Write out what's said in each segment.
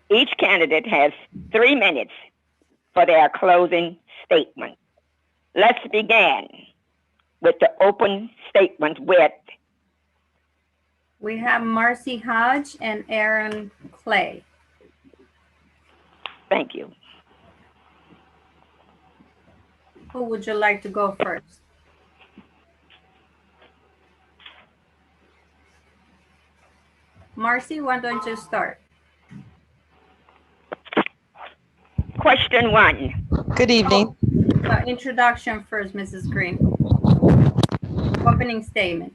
Each candidate has 3 minutes for their closing statement. Let's begin with the open statement with. We have Marcy Hodge and Aaron Clay. Thank you. Who would you like to go first? Marcy, why don't you start? Question 1. Good evening. Introduction first, Mrs. Green. Opening statement.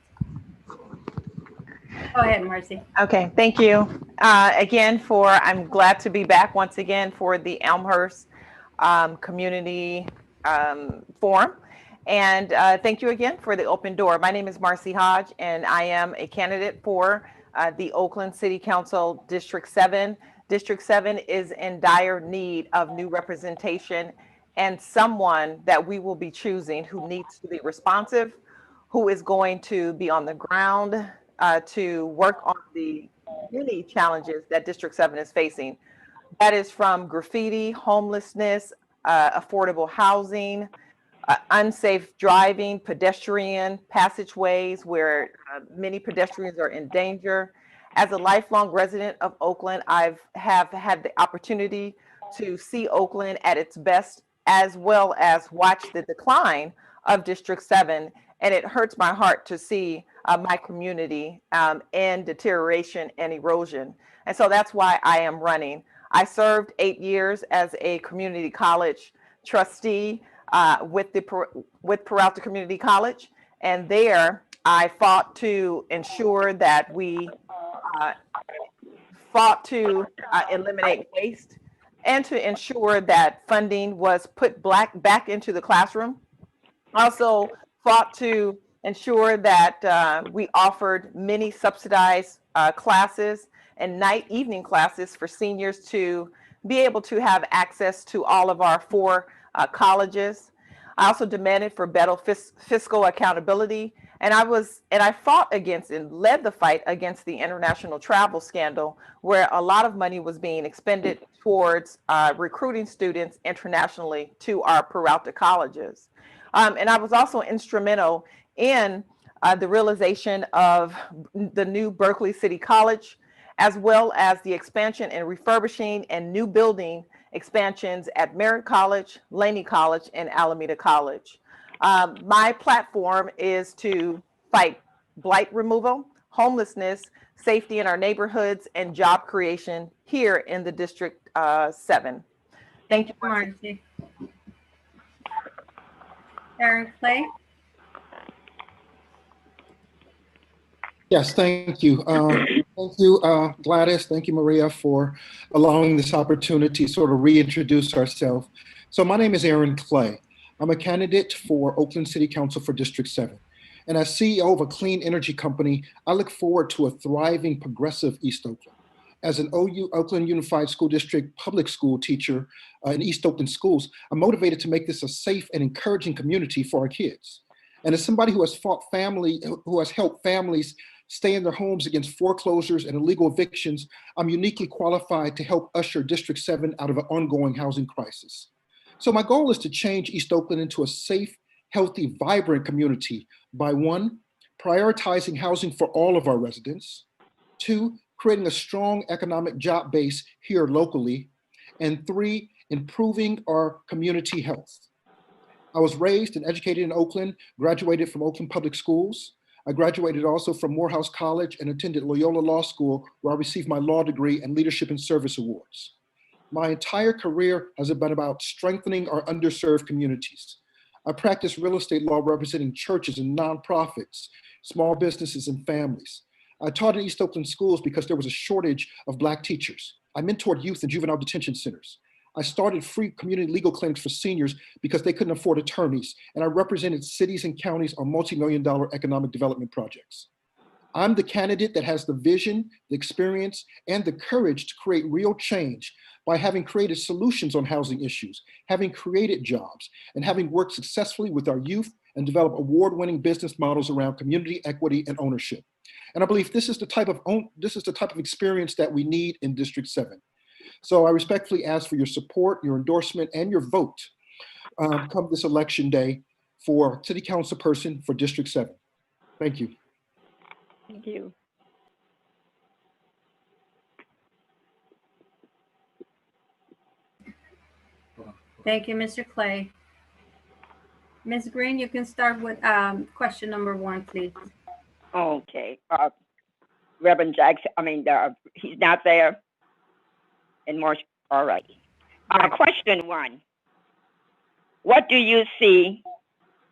Go ahead, Marcy. Okay, thank you. Again, I'm glad to be back once again for the Elmhurst Community Forum. And thank you again for the open door. My name is Marcy Hodge, and I am a candidate for the Oakland City Council District 7. District 7 is in dire need of new representation and someone that we will be choosing who needs to be responsive, who is going to be on the ground to work on the many challenges that District 7 is facing. That is from graffiti, homelessness, affordable housing, unsafe driving, pedestrian passageways where many pedestrians are in danger. As a lifelong resident of Oakland, I have had the opportunity to see Oakland at its best, as well as watch the decline of District 7. And it hurts my heart to see my community in deterioration and erosion. And so that's why I am running. I served 8 years as a community college trustee with Peralta Community College. And there I fought to ensure that we eliminate waste and to ensure that funding was put back into the classroom. Also fought to ensure that we offered many subsidized classes and evening classes for seniors to be able to have access to all of our 4 colleges. I also demanded for better fiscal accountability. And I fought against and led the fight against the international travel scandal, where a lot of money was being expended towards recruiting students internationally to our Peralta colleges. And I was also instrumental in the realization of the new Berkeley City College, as well as the expansion and refurbishing and new building expansions at Merritt College, Laney College, and Alameda College. My platform is to fight blight removal, homelessness, safety in our neighborhoods, and job creation here in the District 7. Thank you, Marcy. Aaron Clay. Yes, thank you. Thank you, Gladys. Thank you, Maria, for allowing this opportunity to sort of reintroduce ourselves. So my name is Aaron Clay. I'm a candidate for Oakland City Council for District 7. And as CEO of a clean energy company, I look forward to a thriving, progressive East Oakland. As an Oakland Unified School District public school teacher in East Oakland schools, I'm motivated to make this a safe and encouraging community for our kids. And as somebody who has helped families stay in their homes against foreclosures and illegal evictions, I'm uniquely qualified to help usher District 7 out of an ongoing housing crisis. So my goal is to change East Oakland into a safe, healthy, vibrant community by 1, prioritizing housing for all of our residents, 2, creating a strong economic job base here locally, and 3, improving our community health. I was raised and educated in Oakland, graduated from Oakland Public Schools. I graduated also from Morehouse College and attended Loyola Law School, where I received my law degree and Leadership and Service Awards. My entire career has been about strengthening our underserved communities. I practice real estate law representing churches and nonprofits, small businesses and families. I taught in East Oakland schools because there was a shortage of Black teachers. I mentored youth in juvenile detention centers. I started free community legal clinics for seniors because they couldn't afford attorneys. And I represented cities and counties on multi-million-dollar economic development projects. I'm the candidate that has the vision, the experience, and the courage to create real change by having created solutions on housing issues, having created jobs, and having worked successfully with our youth and developed award-winning business models around community equity and ownership. And I believe this is the type of experience that we need in District 7. So I respectfully ask for your support, your endorsement, and your vote come this election day for City Council person for District 7. Thank you. Thank you. Thank you, Mr. Clay. Ms. Green, you can start with question number 1, please. Okay. Reverend Jackson, he's not there. And more, all right. Question 1. What do you see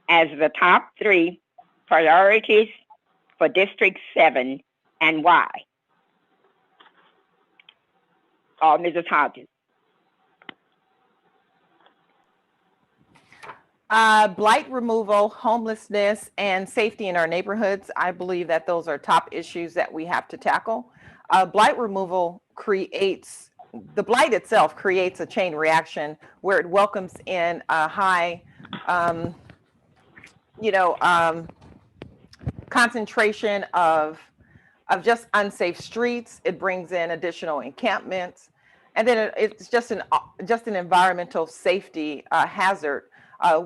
as the top 3 priorities for District 7 and why? Mrs. Hodges. Blight removal, homelessness, and safety in our neighborhoods. I believe that those are top issues that we have to tackle. Blight removal the blight itself creates a chain reaction where it welcomes in a high, concentration of just unsafe streets. It brings in additional encampments, and then it's just an environmental safety hazard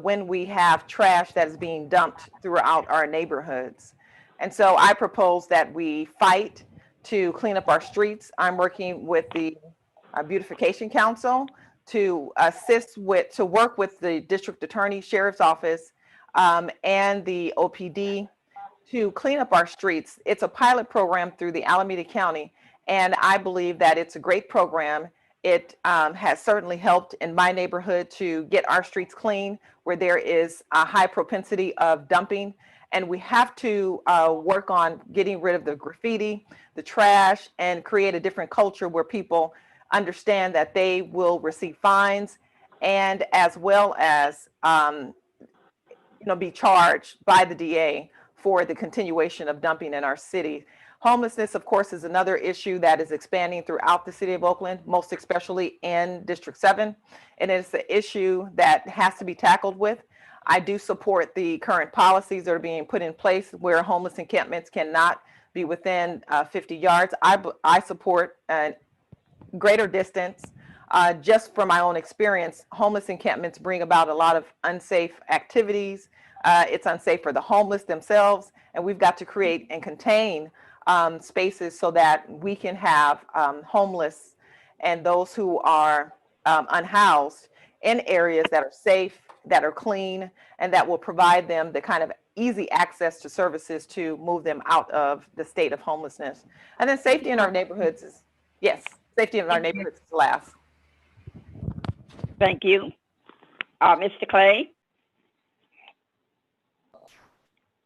when we have trash that is being dumped throughout our neighborhoods. And so I propose that we fight to clean up our streets. I'm working with the Beautification Council to work with the district attorney, sheriff's office, and the OPD to clean up our streets. It's a pilot program through the Alameda County, and I believe that it's a great program. It has certainly helped in my neighborhood to get our streets clean where there is a high propensity of dumping. And we have to work on getting rid of the graffiti, the trash, and create a different culture where people understand that they will receive fines and as well as be charged by the DA for the continuation of dumping in our city. Homelessness, of course, is another issue that is expanding throughout the city of Oakland, most especially in District 7. And it's an issue that has to be tackled with. I do support the current policies that are being put in place where homeless encampments cannot be within 50 yards. I support greater distance. Just from my own experience, homeless encampments bring about a lot of unsafe activities. It's unsafe for the homeless themselves, and we've got to create and contain spaces so that we can have homeless and those who are unhoused in areas that are safe, that are clean, and that will provide them the kind of easy access to services to move them out of the state of homelessness. And then safety in our neighborhoods is, yes, safety in our neighborhoods is last. Thank you. Mr. Clay,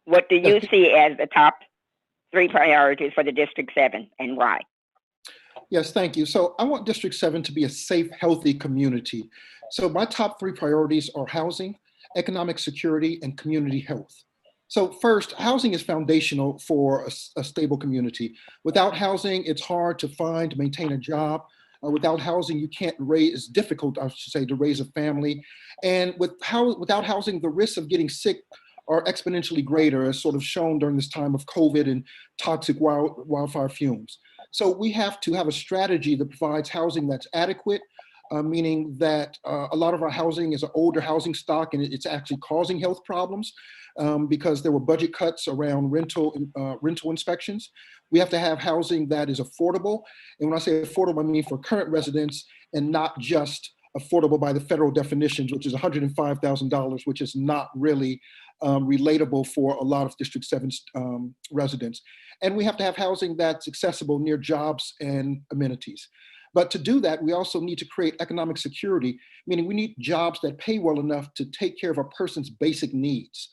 what do you see as the top 3 priorities for the District 7 and why? Yes, thank you. So I want District 7 to be a safe, healthy community. So my top 3 priorities are housing, economic security, and community health. So first, housing is foundational for a stable community. Without housing, it's hard to maintain a job. Without housing, you can't it's difficult, I should say, to raise a family. And without housing, the risks of getting sick are exponentially greater, as sort of shown during this time of COVID and toxic wildfire fumes. So we have to have a strategy that provides housing that's adequate, meaning that a lot of our housing is an older housing stock and it's actually causing health problems because there were budget cuts around rental inspections. We have to have housing that is affordable. And when I say affordable, I mean for current residents and not just affordable by the federal definitions, which is $105,000, which is not really relatable for a lot of District 7 residents. And we have to have housing that's accessible near jobs and amenities. But to do that, we also need to create economic security, meaning we need jobs that pay well enough to take care of a person's basic needs,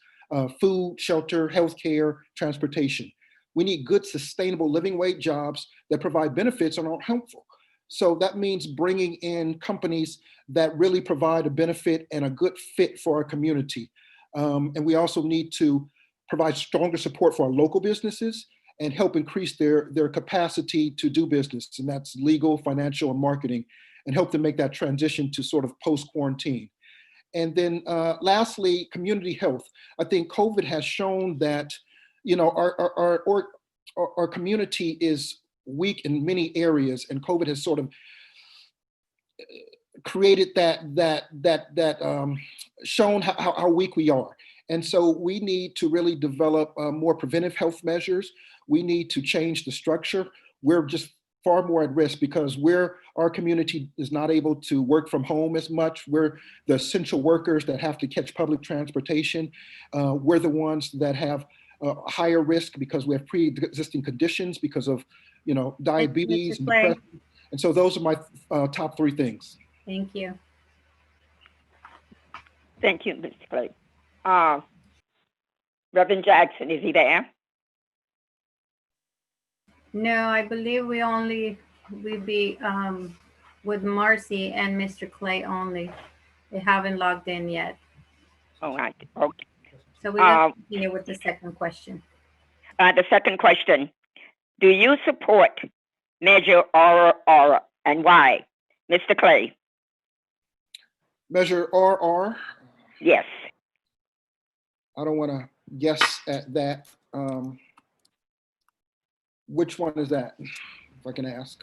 food, shelter, healthcare, transportation. We need good, sustainable living wage jobs that provide benefits and aren't harmful. So that means bringing in companies that really provide a benefit and a good fit for our community. And we also need to provide stronger support for our local businesses and help increase their capacity to do business. And that's legal, financial, and marketing, and help them make that transition to sort of post-quarantine. And then lastly, community health. I think COVID has shown that, you know, our community is weak in many areas, and COVID has sort of created shown how weak we are. And so we need to really develop more preventive health measures. We need to change the structure. We're just far more at risk because our community is not able to work from home as much. We're the essential workers that have to catch public transportation. We're the ones that have higher risk because we have pre-existing conditions because of, diabetes and depression. And so those are my top three things. Thank you. Thank you, Mr. Clay. Reverend Jackson, is he there? No, I believe we be with Marcy and Mr. Clay only. They haven't logged in yet. All right. Okay. So we will continue with the second question. The second question, do you support Measure RR and why? Mr. Clay? Measure RR? Yes. I don't want to guess at that. Which one is that, if I can ask?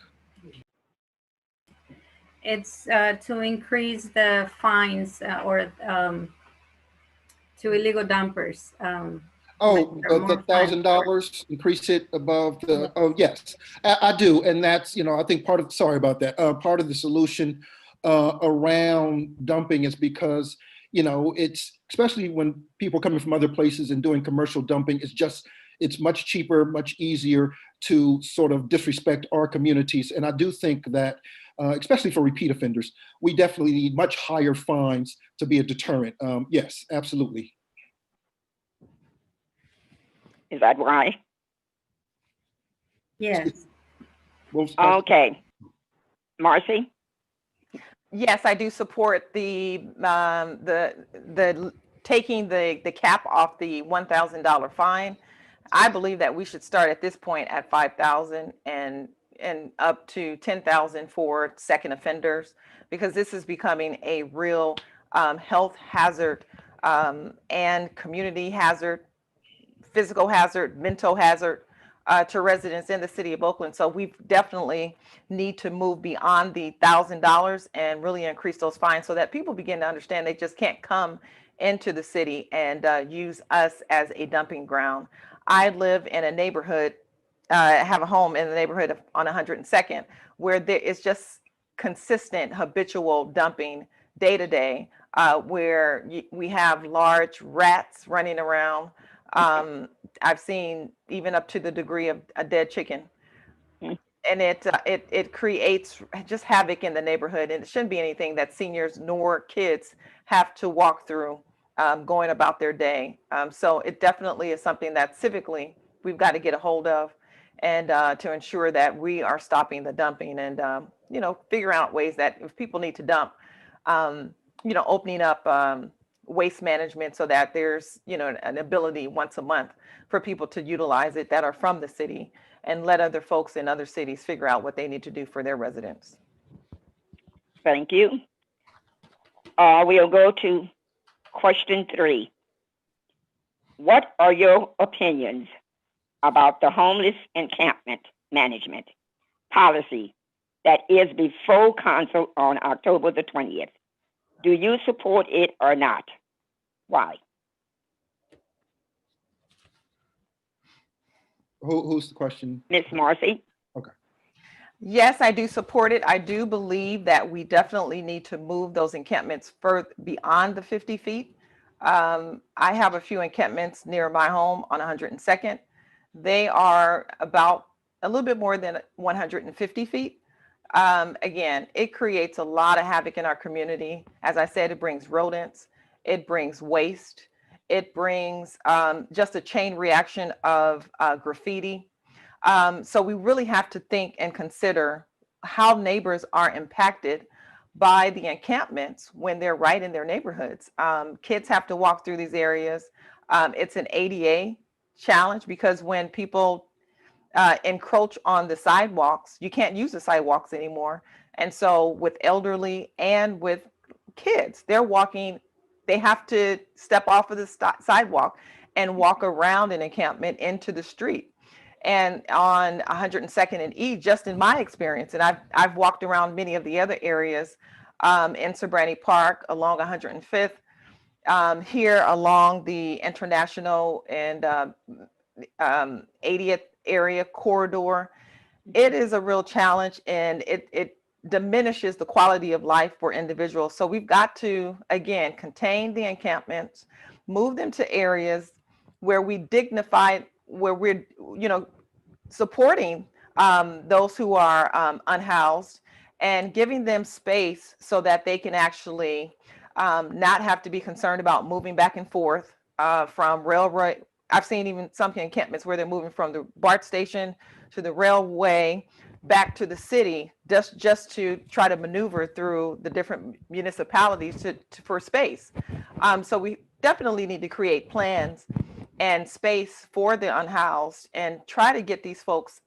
It's to increase the fines or to illegal dumpers. Oh, the $1,000, increase it above the, oh, yes, I do. And that's, I think sorry about that. Part of the solution around dumping is because, it's, especially when people coming from other places and doing commercial dumping, it's much cheaper, much easier to sort of disrespect our communities. And I do think that, especially for repeat offenders, we definitely need much higher fines to be a deterrent. Yes, absolutely. Is that right? Yes. Okay. Marcy? Yes, I do support the taking the cap off the $1,000 fine. I believe that we should start at this point at $5,000 and up to $10,000 for second offenders, because this is becoming a real health hazard and community hazard, physical hazard, mental hazard to residents in the city of Oakland. So we definitely need to move beyond the $1,000 and really increase those fines so that people begin to understand they just can't come into the city and use us as a dumping ground. I live in a neighborhood, have a home in the neighborhood on 102nd, where there is just consistent habitual dumping day to day, where we have large rats running around. I've seen even up to the degree of a dead chicken. And it creates just havoc in the neighborhood, and it shouldn't be anything that seniors nor kids have to walk through going about their day. So it definitely is something that civically we've got to get a hold of, and to ensure that we are stopping the dumping and figure out ways that if people need to dump, opening up waste management so that there's an ability once a month for people to utilize it that are from the city, and let other folks in other cities figure out what they need to do for their residents. Thank you. We'll go to question 3. What are your opinions about the homeless encampment management policy that is before council on October the 20th? Do you support it or not? Why? Who's the question? Ms. Marcy? Okay. Yes, I do support it. I do believe that we definitely need to move those encampments further beyond the 50 feet. I have a few encampments near my home on 102nd. They are about a little bit more than 150 feet. Again, it creates a lot of havoc in our community. As I said, it brings rodents, it brings waste, it brings just a chain reaction of graffiti. So we really have to think and consider how neighbors are impacted by the encampments when they're right in their neighborhoods. Kids have to walk through these areas. It's an ADA challenge because when people encroach on the sidewalks, you can't use the sidewalks anymore. And so with elderly and with kids, they're walking, they have to step off of the sidewalk and walk around an encampment into the street. And on 102nd and E, just in my experience, and I've walked around many of the other areas, in Sobrani Park along 105th, here along the International and 80th area corridor. It is a real challenge, and it diminishes the quality of life for individuals. So we've got to, again, contain the encampments, move them to areas where we dignify, where we're, supporting those who are unhoused, and giving them space so that they can actually not have to be concerned about moving back and forth from railroad. I've seen even some encampments where they're moving from the BART station to the railway back to the city, just to try to maneuver through the different municipalities for space. So we definitely need to create plans and space for the unhoused, and try to get these folks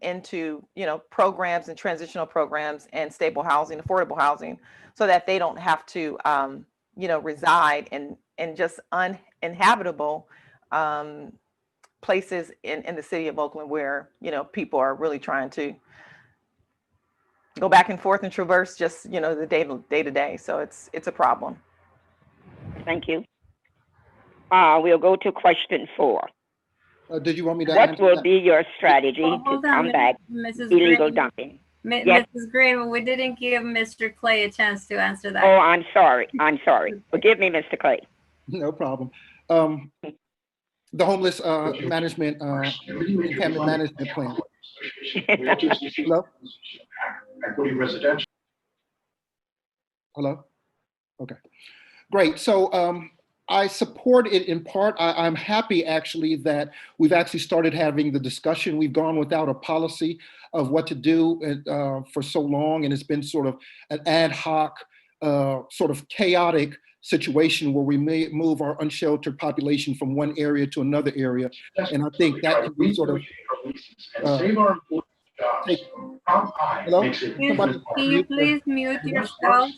into programs and transitional programs and stable housing, affordable housing, so that they don't have to reside in just uninhabitable places in the city of Oakland, where people are really trying to go back and forth and traverse just the day to day. So it's a problem. Thank you. We'll go to question 4. Did you want me to What answer will that? be your strategy to Hold on, combat Mrs. illegal Green. dumping? Yes. Mrs. Green, we didn't give Mr. Clay a chance to answer that. Oh, I'm sorry. Forgive me, Mr. Clay. No problem. The homeless management, encampment management plan. Hello? Equity residential. Hello? Okay, great. So I support it in part. I'm happy actually that we've actually started having the discussion. We've gone without a policy of what to do for so long, and it's been sort of an ad hoc, sort of chaotic situation where we may move our unsheltered population from one area to another area. And I think that can be sort of hello? Can you please mute yourself?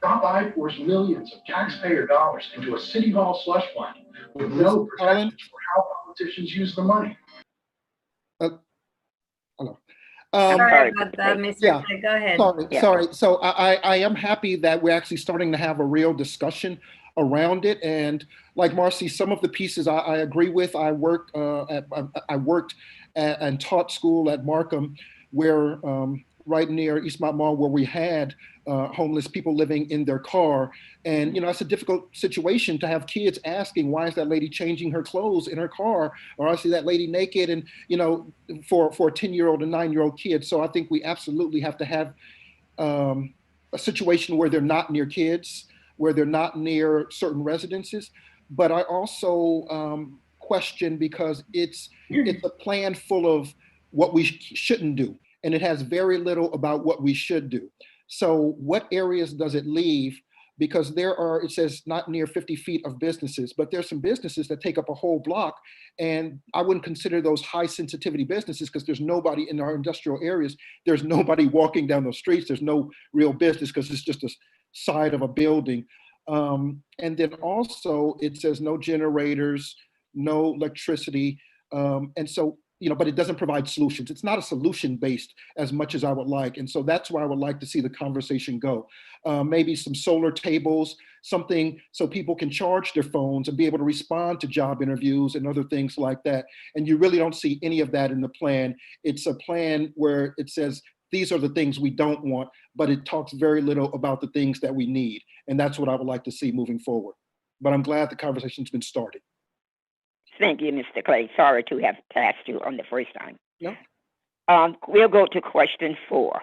Prop I pours millions of taxpayer dollars into a city hall slush fund with no protections for how politicians use the money. Hello. Sorry about that, Mr. Yeah. Clay. Go ahead. Sorry. So I am happy that we're actually starting to have a real discussion around it. And like Marcy, some of the pieces I agree with. I worked and taught school at Markham, where right near Eastmont Mall, where we had homeless people living in their car. And, it's a difficult situation to have kids asking, why is that lady changing her clothes in her car? Or I see that lady naked, and, for a 10-year-old and 9-year-old kid. So I think we absolutely have to have a situation where they're not near kids, where they're not near certain residences. But I also question, because it's a plan full of what we shouldn't do, and it has very little about what we should do. So what areas does it leave? Because it says not near 50 feet of businesses, but there's some businesses that take up a whole block, and I wouldn't consider those high sensitivity businesses, because there's nobody in our industrial areas. There's nobody walking down those streets. There's no real business, because it's just a side of a building. And then also it says no generators, no electricity. And so, but it doesn't provide solutions. It's not a solution based as much as I would like. And so that's where I would like to see the conversation go. Maybe some solar tables, something so people can charge their phones and be able to respond to job interviews and other things like that. And you really don't see any of that in the plan. It's a plan where it says, these are the things we don't want, but it talks very little about the things that we need. And that's what I would like to see moving forward. But I'm glad the conversation's been started. Thank you, Mr. Clay. Sorry to have passed you on the first time. No. We'll go to question 4.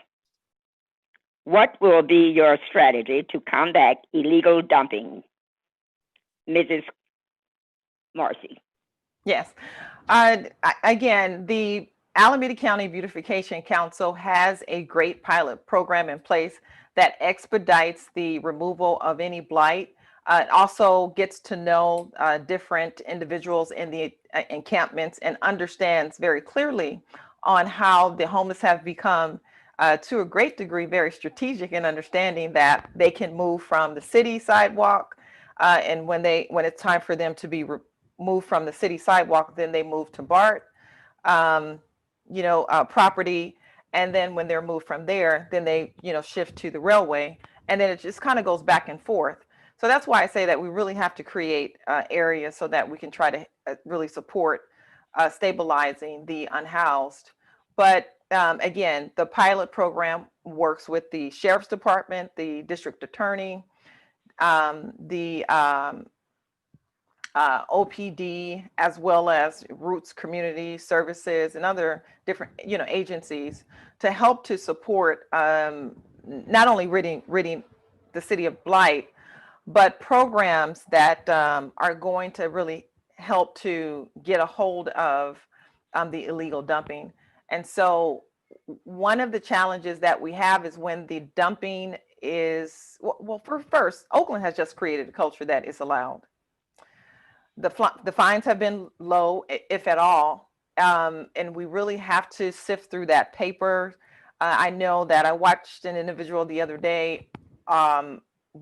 What will be your strategy to combat illegal dumping? Mrs. Marcy. Yes. Again, the Alameda County Beautification Council has a great pilot program in place that expedites the removal of any blight. It also gets to know different individuals in the encampments and understands very clearly on how the homeless have become, to a great degree, very strategic in understanding that they can move from the city sidewalk, and when it's time for them to be moved from the city sidewalk, then they move to BART property, and then when they're moved from there, then they shift to the railway. and then it just kind of goes back and forth. So that's why I say that we really have to create areas so that we can try to really support stabilizing the unhoused. But again, the pilot program works with the sheriff's department, the district attorney, the OPD, as well as Roots Community Services and other different, agencies to help to support not only ridding the city of blight, but programs that are going to really help to get a hold of the illegal dumping. And so one of the challenges that we have is when the dumping is, well, first, Oakland has just created a culture that is allowed. The fines have been low, if at all, and we really have to sift through that paper. I know that I watched an individual the other day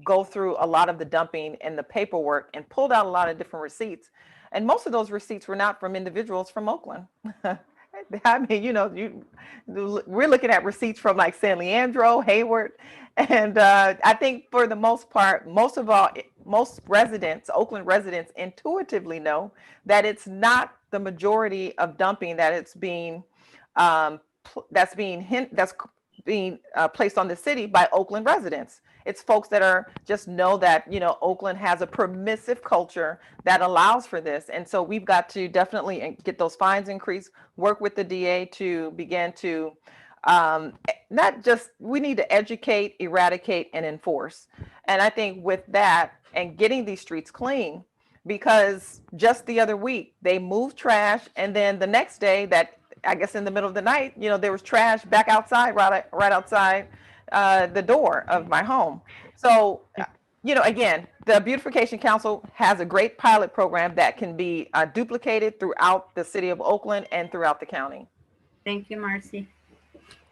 go through a lot of the dumping and the paperwork and pulled out a lot of different receipts. And most of those receipts were not from individuals from Oakland. I mean, we're looking at receipts from like San Leandro, Hayward. And I think for the most part, most residents, Oakland residents, intuitively know that it's not the majority of dumping that it's being that's being placed on the city by Oakland residents. It's folks that are just know that, Oakland has a permissive culture that allows for this. And so we've got to definitely get those fines increased, work with the DA to begin to we need to educate, eradicate, and enforce. And I think with that and getting these streets clean, because just the other week they moved trash, and then the next day, that I guess in the middle of the night, there was trash back outside, right outside the door of my home. So, again, the Beautification Council has a great pilot program that can be duplicated throughout the city of Oakland and throughout the county. Thank you, Marcy.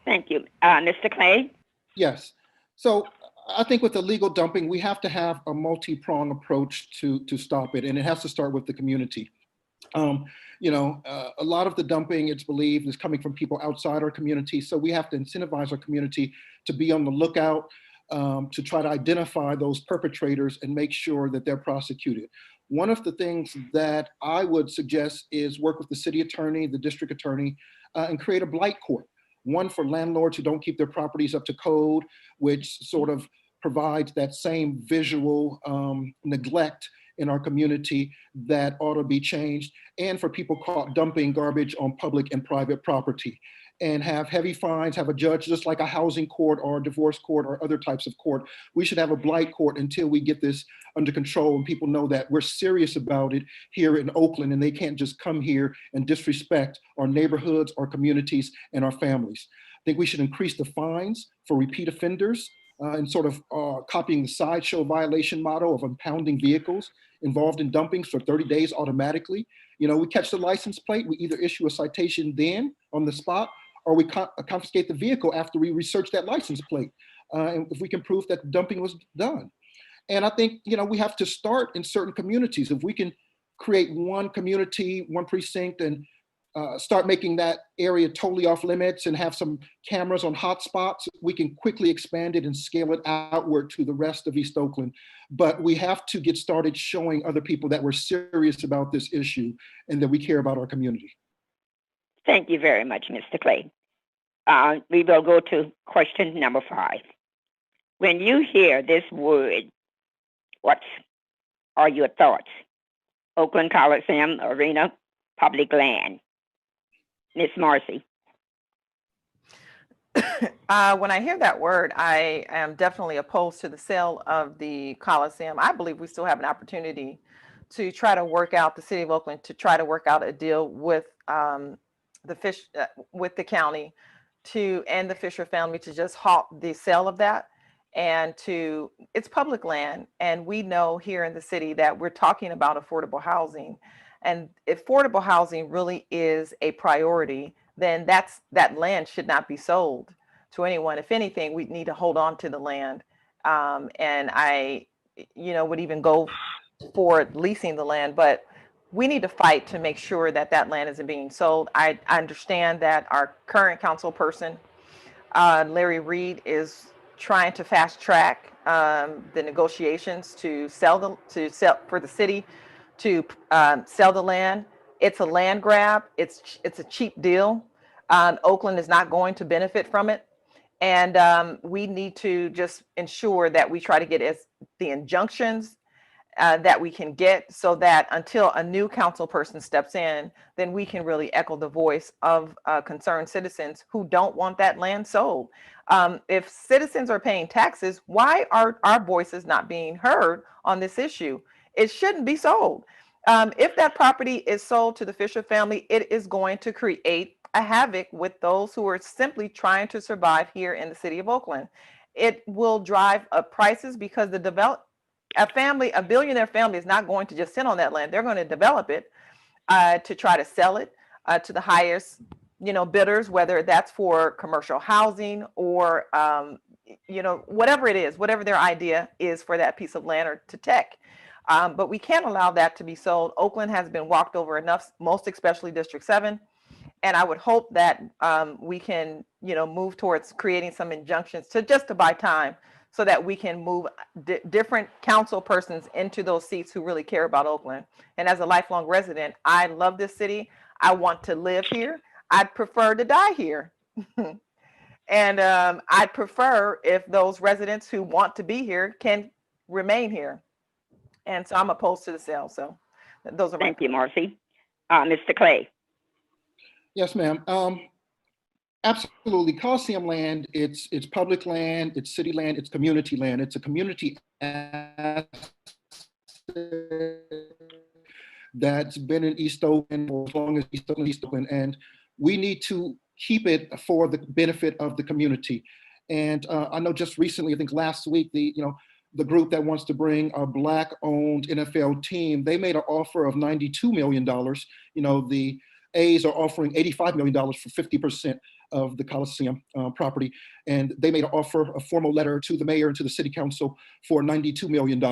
Thank you. Mr. Clay? Yes. So I think with illegal dumping, we have to have a multi-pronged approach to stop it, and it has to start with the community. A lot of the dumping, it's believed, is coming from people outside our community. So we have to incentivize our community to be on the lookout, to try to identify those perpetrators and make sure that they're prosecuted. One of the things that I would suggest is work with the city attorney, the district attorney, and create a blight court. One for landlords who don't keep their properties up to code, which sort of provides that same visual neglect in our community that ought to be changed, and for people caught dumping garbage on public and private property, and have heavy fines, have a judge, just like a housing court or a divorce court or other types of court. We should have a blight court until we get this under control and people know that we're serious about it here in Oakland, and they can't just come here and disrespect our neighborhoods, our communities, and our families. I think we should increase the fines for repeat offenders and sort of copying the sideshow violation model of impounding vehicles involved in dumpings for 30 days automatically. We catch the license plate, we either issue a citation then on the spot, or we confiscate the vehicle after we research that license plate, and if we can prove that the dumping was done. And I think, we have to start in certain communities. If we can create one community, one precinct, and start making that area totally off limits and have some cameras on hot spots, we can quickly expand it and scale it outward to the rest of East Oakland. But we have to get started showing other people that we're serious about this issue and that we care about our community. Thank you very much, Mr. Clay. We will go to question number 5. When you hear this word, what are your thoughts? Oakland Coliseum Arena, public land. Ms. Marcy. When I hear that word, I am definitely opposed to the sale of the Coliseum. I believe we still have an opportunity to try to work out, the city of Oakland, to try to work out a deal with with the county and the Fisher family to just halt the sale of that, and it's public land. And we know here in the city that we're talking about affordable housing, and if affordable housing really is a priority, then that land should not be sold to anyone. If anything, we need to hold on to the land. And I, would even go for leasing the land, but we need to fight to make sure that land isn't being sold. I understand that our current council person, Larry Reed, is trying to fast track the negotiations to sell for the city to sell the land. It's a land grab. It's a cheap deal. Oakland is not going to benefit from it. And we need to just ensure that we try to get the injunctions that we can get, so that until a new council person steps in, then we can really echo the voice of concerned citizens who don't want that land sold. If citizens are paying taxes, why are our voices not being heard on this issue? It shouldn't be sold. If that property is sold to the Fisher family, it is going to create a havoc with those who are simply trying to survive here in the city of Oakland. It will drive up prices because a billionaire family is not going to just sit on that land. They're going to develop it to try to sell it to the highest, bidders, whether that's for commercial housing or, whatever it is, whatever their idea is for that piece of land or to tech. But we can't allow that to be sold. Oakland has been walked over enough, most especially District 7. And I would hope that we can, move towards creating some injunctions to buy time, so that we can move different council persons into those seats who really care about Oakland. And as a lifelong resident, I love this city. I want to live here. I'd prefer to die here. And I'd prefer if those residents who want to be here can remain here. And so I'm opposed to the sale. So those are my— Thank you, Marcy. Mr. Clay. Yes, ma'am. Absolutely. Coliseum land, it's public land, it's city land, it's community land. It's a community asset that's been in East Oakland for as long as East Oakland, and we need to keep it for the benefit of the community. And I know just recently, I think last week, the group that wants to bring a Black-owned NFL team, they made an offer of $92 million. The A's are offering $85 million for 50% of the Coliseum property. And they made an offer, a formal letter to the mayor and to the city council for $92 million.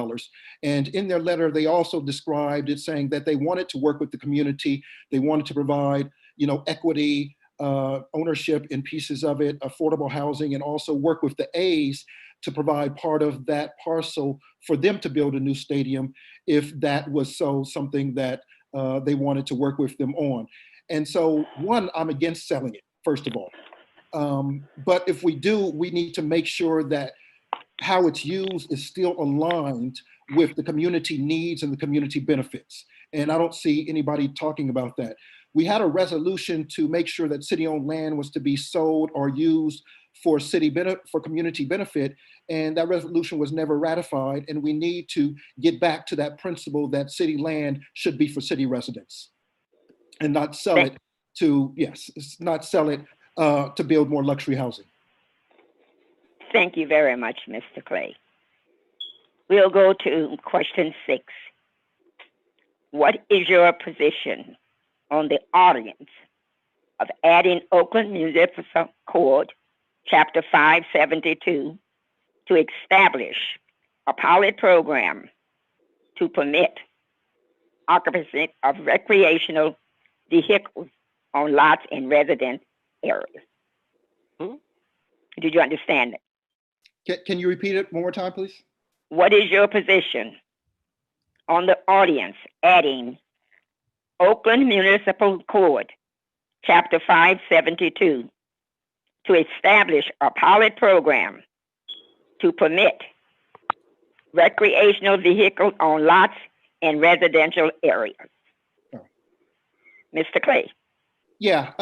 And in their letter, they also described it, saying that they wanted to work with the community. They wanted to provide, equity, ownership in pieces of it, affordable housing, and also work with the A's to provide part of that parcel for them to build a new stadium if that was something that they wanted to work with them on. And so, one, I'm against selling it, first of all. But if we do, we need to make sure that how it's used is still aligned with the community needs and the community benefits. And I don't see anybody talking about that. We had a resolution to make sure that city-owned land was to be sold or used for community benefit, and that resolution was never ratified. And we need to get back to that principle that city land should be for city residents, and not sell it to to build more luxury housing. Thank you very much, Mr. Clay. We'll go to question 6. What is your position on the ordinance of adding Oakland Municipal Code, Chapter 572, to establish a pilot program to permit occupancy of recreational vehicles on lots in resident areas? Did you understand it? Can you repeat it one more time, please? What is your position on the ordinance adding Oakland Municipal Code, Chapter 572, to establish a pilot program to permit recreational vehicles on lots in residential areas? Oh. Mr. Clay. Yeah.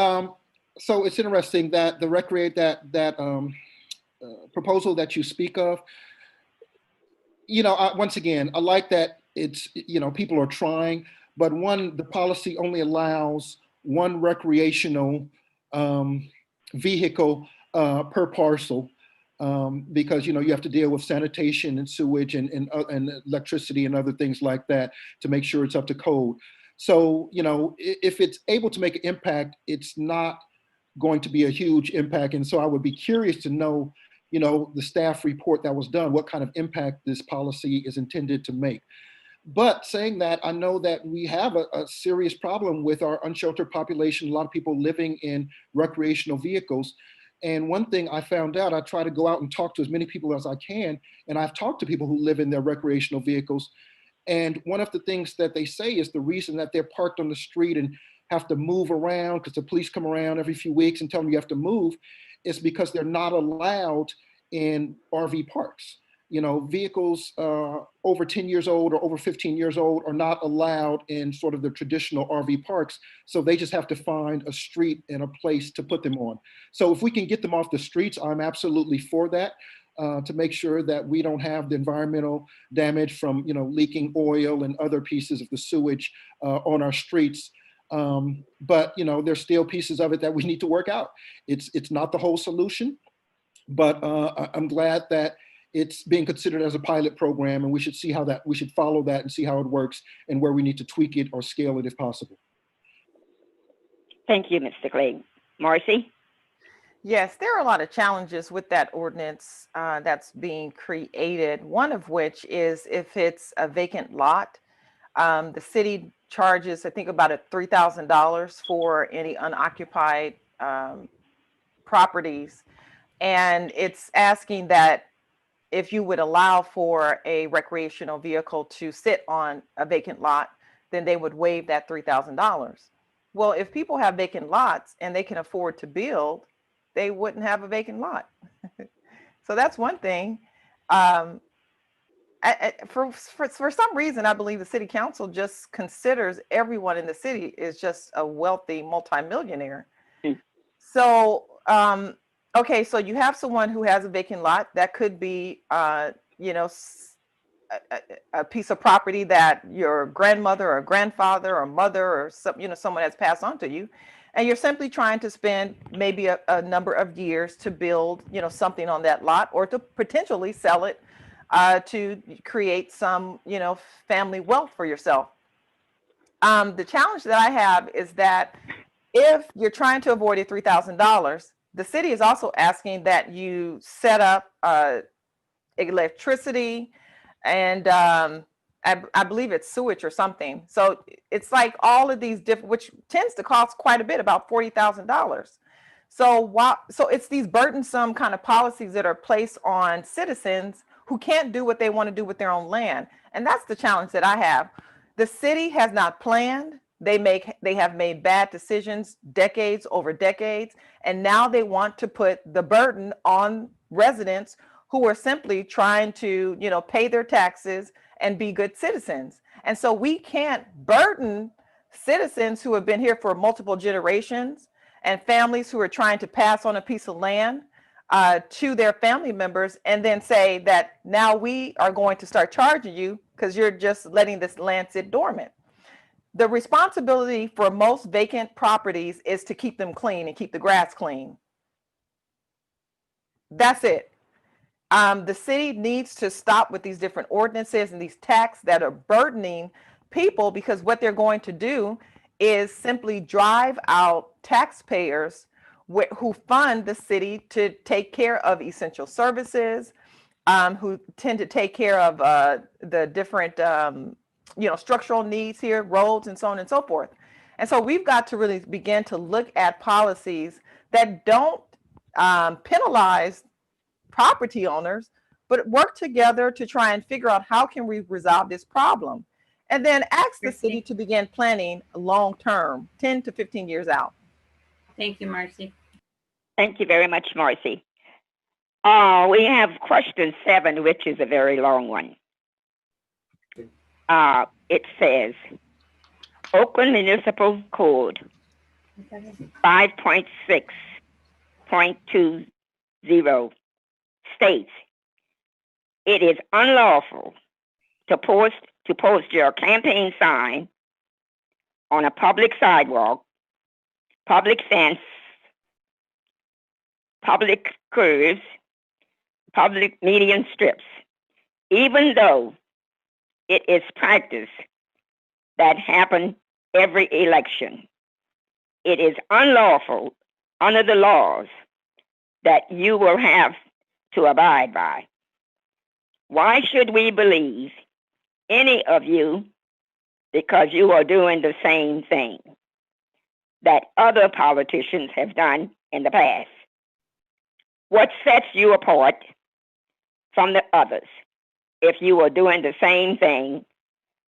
So it's interesting that the proposal that you speak of, once again, I like that it's, people are trying, but the policy only allows one recreational vehicle per parcel, because, you have to deal with sanitation and sewage and electricity and other things like that to make sure it's up to code. So, if it's able to make an impact, it's not going to be a huge impact. And so I would be curious to know, the staff report that was done, what kind of impact this policy is intended to make. But saying that, I know that we have a serious problem with our unsheltered population, a lot of people living in recreational vehicles. And one thing I found out, I try to go out and talk to as many people as I can. And I've talked to people who live in their recreational vehicles. And one of the things that they say is the reason that they're parked on the street and have to move around because the police come around every few weeks and tell them you have to move is because they're not allowed in RV parks. You know, vehicles over 10 years old or over 15 years old are not allowed in sort of the traditional RV parks. So they just have to find a street and a place to put them on. So if we can get them off the streets, I'm absolutely for that. To make sure that we don't have the environmental damage from, you know, leaking oil and other pieces of the sewage on our streets. But, you know, there's still pieces of it that we need to work out. It's not the whole solution, but I'm glad that it's being considered as a pilot program, and we should see how that, we should follow that and see how it works and where we need to tweak it or scale it if possible. Thank you, Mr. Clay. Marcy? Yes, there are a lot of challenges with that ordinance that's being created. One of which is if it's a vacant lot, the city charges, I think, about $3,000 for any unoccupied properties. And it's asking that if you would allow for a recreational vehicle to sit on a vacant lot, then they would waive that $3,000. Well, if people have vacant lots and they can afford to build, they wouldn't have a vacant lot. So that's one thing. For some reason, I believe the city council just considers everyone in the city is just a wealthy multimillionaire. So, okay, so you have someone who has a vacant lot that could be, you know, a piece of property that your grandmother or grandfather or mother or some, you know, someone has passed on to you, and you're simply trying to spend maybe a number of years to build, you know, something on that lot, or to potentially sell it to create some, you know, family wealth for yourself. The challenge that I have is that if you're trying to avoid a $3,000, the city is also asking that you set up electricity and I believe it's sewage or something. So it's like all of these different, which tends to cost quite a bit, about $40,000. So it's these burdensome kind of policies that are placed on citizens who can't do what they want to do with their own land. And that's the challenge that I have. The city has not planned. They have made bad decisions decades over decades. And now they want to put the burden on residents who are simply trying to, you know, pay their taxes and be good citizens. And so we can't burden citizens who have been here for multiple generations and families who are trying to pass on a piece of land to their family members and then say that now we are going to start charging you because you're just letting this land sit dormant. The responsibility for most vacant properties is to keep them clean and keep the grass clean. That's it. The city needs to stop with these different ordinances and these taxes that are burdening people, because what they're going to do is simply drive out taxpayers who fund the city to take care of essential services, who tend to take care of the different you know, structural needs here, roads and so on and so forth. And so we've got to really begin to look at policies that don't penalize property owners, but work together to try and figure out how can we resolve this problem, and then ask the city to begin planning long-term, 10 to 15 years out. Thank you, Marcy. Thank you very much, Marcy. We have question 7, which is a very long one. It says, Oakland Municipal Code 5.6.20 states, it is unlawful to post your campaign sign on a public sidewalk, public fence, public curves, public median strips, even though it is practice that happens every election. It is unlawful under the laws that you will have to abide by. Why should we believe any of you because you are doing the same thing that other politicians have done in the past? What sets you apart from the others if you were doing the same thing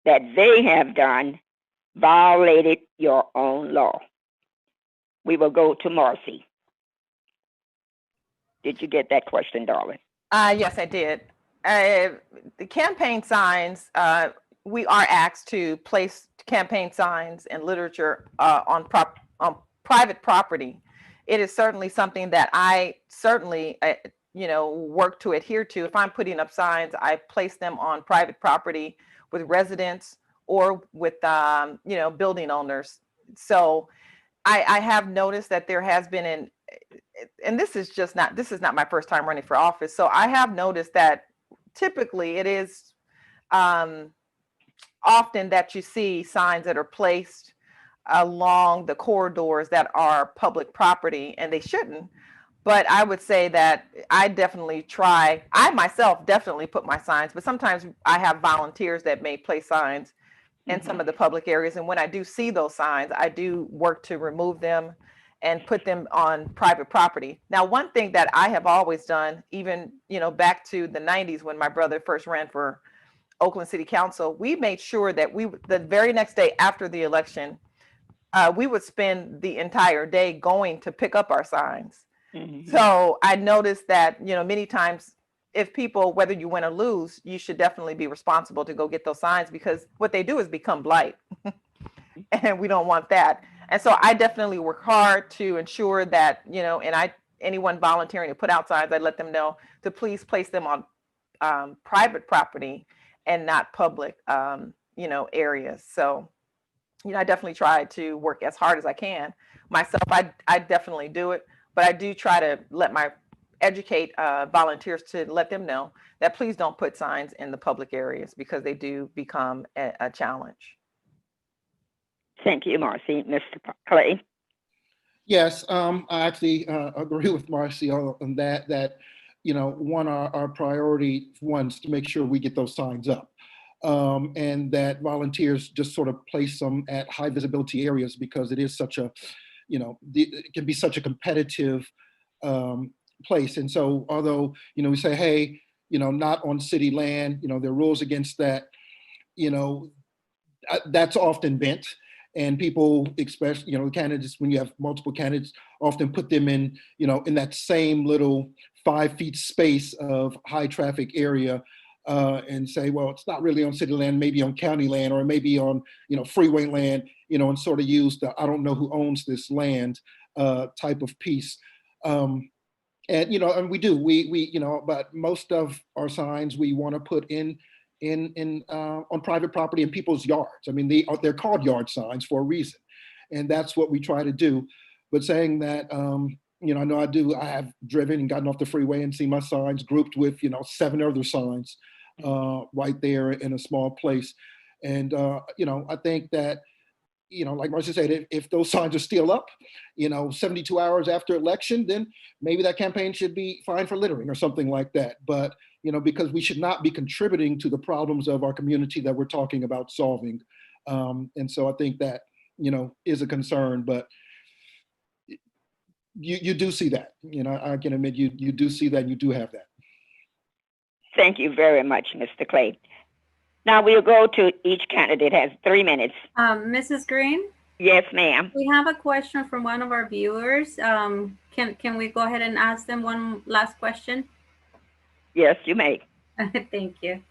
that they have done, violated your own law? We will go to Marcy. Did you get that question, darling? Yes, I did. The campaign signs, we are asked to place campaign signs and literature on private property. It is certainly something that I certainly, work to adhere to. If I'm putting up signs, I place them on private property with residents or with, building owners. So I have noticed that there has been and this is not my first time running for office. So I have noticed that typically it is often that you see signs that are placed along the corridors that are public property, and they shouldn't. But I would say that I myself definitely put my signs, but sometimes I have volunteers that may place signs in some of the public areas. And when I do see those signs, I do work to remove them and put them on private property. Now, one thing that I have always done, even, back to the 90s when my brother first ran for Oakland City Council, we made sure that the very next day after the election, we would spend the entire day going to pick up our signs. Mm-hmm. So I noticed that, many times if people, whether you win or lose, you should definitely be responsible to go get those signs, because what they do is become blight. And we don't want that. And so I definitely work hard to ensure that, anyone volunteering to put out signs, I let them know to please place them on private property and not public, areas. So, I definitely try to work as hard as I can myself. I definitely do it, but I do try to educate volunteers to let them know that please don't put signs in the public areas, because they do become a challenge. Thank you, Marcy. Mr. Clay? Yes, I actually agree with Marcy on that, our priority ones to make sure we get those signs up. And that volunteers just sort of place them at high visibility areas, because it is such a, it can be such a competitive place. And so although, we say, hey, not on city land, there are rules against that, that's often bent. And people, especially, candidates, when you have multiple candidates, often put them in, in that same little 5 feet space of high traffic area, and say, well, it's not really on city land, maybe on county land, or maybe on, freeway land, and sort of use the, I don't know who owns this land type of piece. And, and we but most of our signs we want to put in on private property in people's yards. I mean, they're called yard signs for a reason, and that's what we try to do. But saying that, I know I have driven and gotten off the freeway and seen my signs grouped with 7 other signs right there in a small place. And I think that, like Marcia said, if those signs are still up, 72 hours after election, then maybe that campaign should be fined for littering or something like that. But because we should not be contributing to the problems of our community that we're talking about solving. And so I think that, is a concern, but you do see that, I can admit you do see that, you do have that. Thank you very much, Mr. Clay. Now we'll go to each candidate has 3 minutes. Mrs. Green? Yes, ma'am. We have a question from one of our viewers. Can we go ahead and ask them one last question? Yes, you may. Thank you.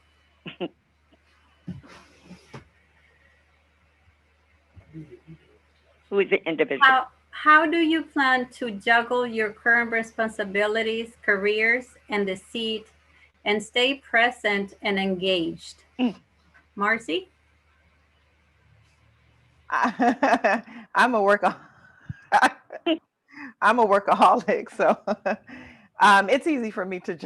Who is the individual? How do you plan to juggle your current responsibilities, careers, and the seat, and stay present and engaged? Marcy? I'm a workaholic, so it's easy for me to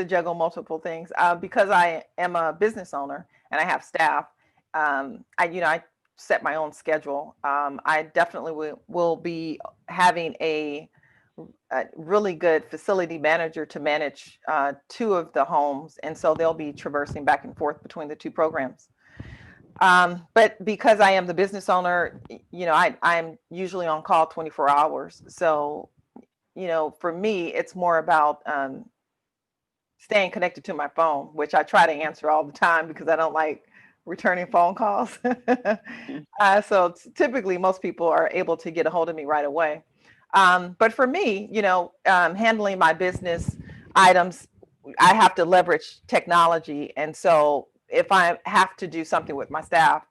juggle multiple things because I am a business owner and I have staff. I set my own schedule. I definitely will be having a really good facility manager to manage 2 of the homes, and so they'll be traversing back and forth between the 2 programs. But because I am the business owner, I'm usually on call 24 hours. So for me, it's more about staying connected to my phone, which I try to answer all the time because I don't like returning phone calls. So typically most people are able to get a hold of me right away. But for me, handling my business items, I have to leverage technology. And so if I have to do something with my staff,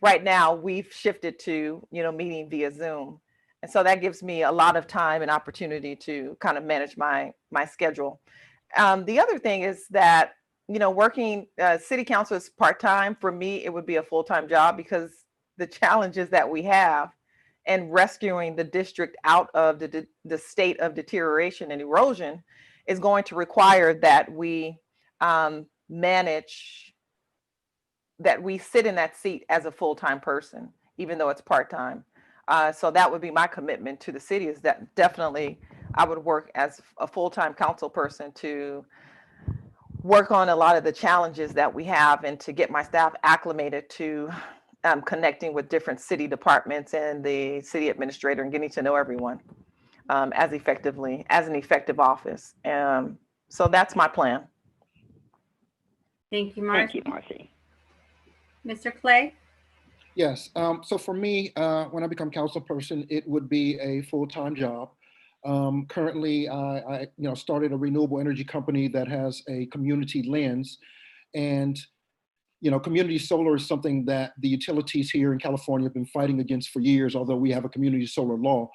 right now we've shifted to, meeting via Zoom. And so that gives me a lot of time and opportunity to kind of manage my schedule. The other thing is that, working city council is part-time. For me, it would be a full-time job because the challenges that we have and rescuing the district out of the state of deterioration and erosion is going to require that we that we sit in that seat as a full-time person, even though it's part-time. So that would be my commitment to the city, is that definitely I would work as a full-time council person to work on a lot of the challenges that we have and to get my staff acclimated to connecting with different city departments and the city administrator and getting to know everyone as effectively as an effective office. So that's my plan. Thank you, Marcy. Thank you, Marcy. Mr. Clay? Yes. So for me, when I become council person, it would be a full-time job. Currently, I started a renewable energy company that has a community lens, and community solar is something that the utilities here in California have been fighting against for years, although we have a community solar law.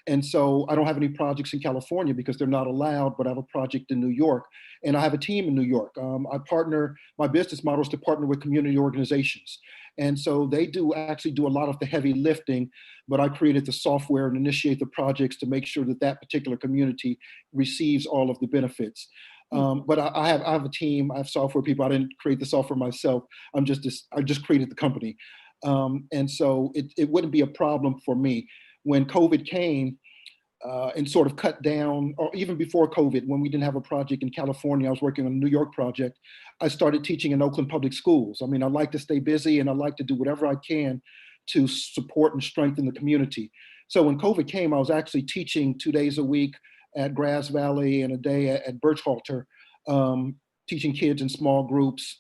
And so I don't have any projects in California because they're not allowed, but I have a project in New York, and I have a team in New York. My business model is to partner with community organizations. And so they actually do a lot of the heavy lifting, but I created the software and initiate the projects to make sure that that particular community receives all of the benefits. But I have a team, I have software people. I didn't create the software myself. I just created the company. And so it wouldn't be a problem for me. When COVID came and sort of cut down, or even before COVID, when we didn't have a project in California, I was working on a New York project. I started teaching in Oakland public schools. I mean, I like to stay busy and I like to do whatever I can to support and strengthen the community. So when COVID came, I was actually teaching 2 days a week at Grass Valley and a day at Birchhalter, teaching kids in small groups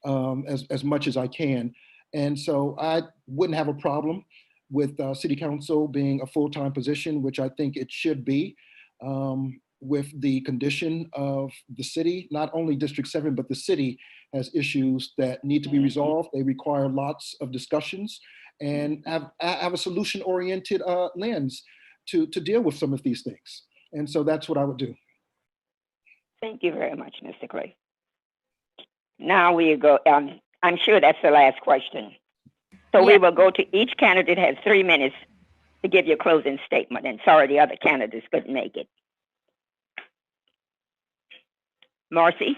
as much as I can. And so I wouldn't have a problem with city council being a full-time position, which I think it should be, with the condition of the city. Not only District 7, but the city has issues that need to be resolved. They require lots of discussions and have a solution-oriented lens to deal with some of these things. And so that's what I would do. Thank you very much, Mr. Clay. Now we go, I'm sure that's the last question. So we will go to each candidate has 3 minutes to give your closing statement. And sorry, the other candidates couldn't make it. Marcy?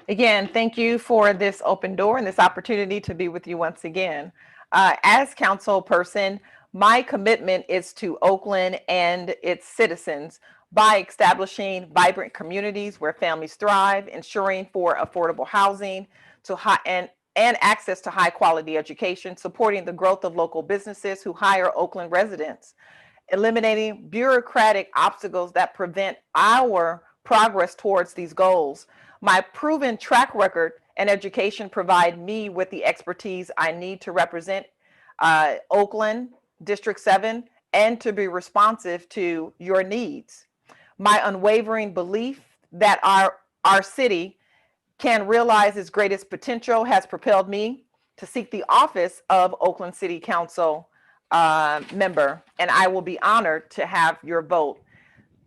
Again, thank you for this open door and this opportunity to be with you once again. As council person, my commitment is to Oakland and its citizens by establishing vibrant communities where families thrive, ensuring for affordable housing and access to high quality education, supporting the growth of local businesses who hire Oakland residents, eliminating bureaucratic obstacles that prevent our progress towards these goals. My proven track record and education provide me with the expertise I need to represent Oakland, District 7, and to be responsive to your needs. My unwavering belief that our city can realize its greatest potential has propelled me to seek the office of Oakland City Council member, and I will be honored to have your vote.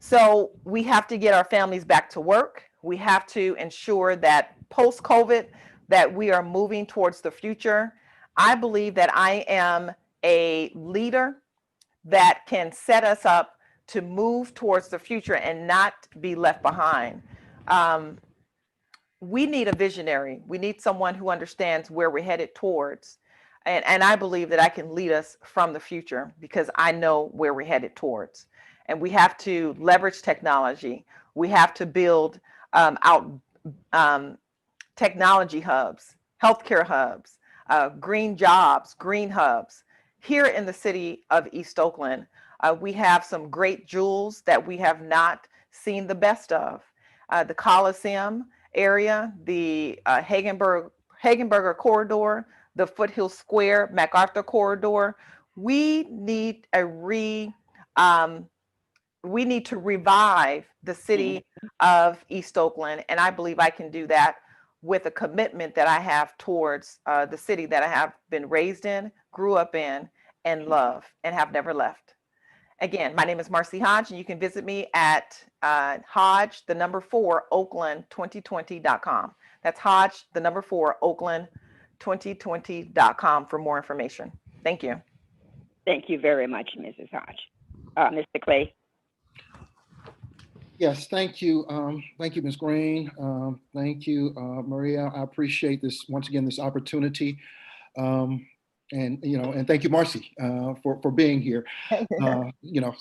So we have to get our families back to work. We have to ensure that post-COVID, that we are moving towards the future. I believe that I am a leader that can set us up to move towards the future and not be left behind. We need a visionary. We need someone who understands where we're headed towards. And I believe that I can lead us from the future because I know where we're headed towards. And we have to leverage technology. We have to build out technology hubs, healthcare hubs, green jobs, green hubs here in the city of East Oakland. We have some great jewels that we have not seen the best of. The Coliseum area, the Hagenberger corridor, the Foothill Square, MacArthur corridor. We need we need to revive the city of East Oakland, and I believe I can do that with a commitment that I have towards the city that I have been raised in, grew up in, and love, and have never left. Again, my name is Marcy Hodge, and you can visit me at Hodge, the number 4, Oakland2020.com. That's Hodge, the number 4, Oakland2020.com for more information. Thank you. Thank you very much, Mrs. Hodge. Mr. Clay. Yes, thank you. Thank you, Ms. Green. Thank you, Maria. I appreciate this, once again, this opportunity. And thank you, Marcy, for being here.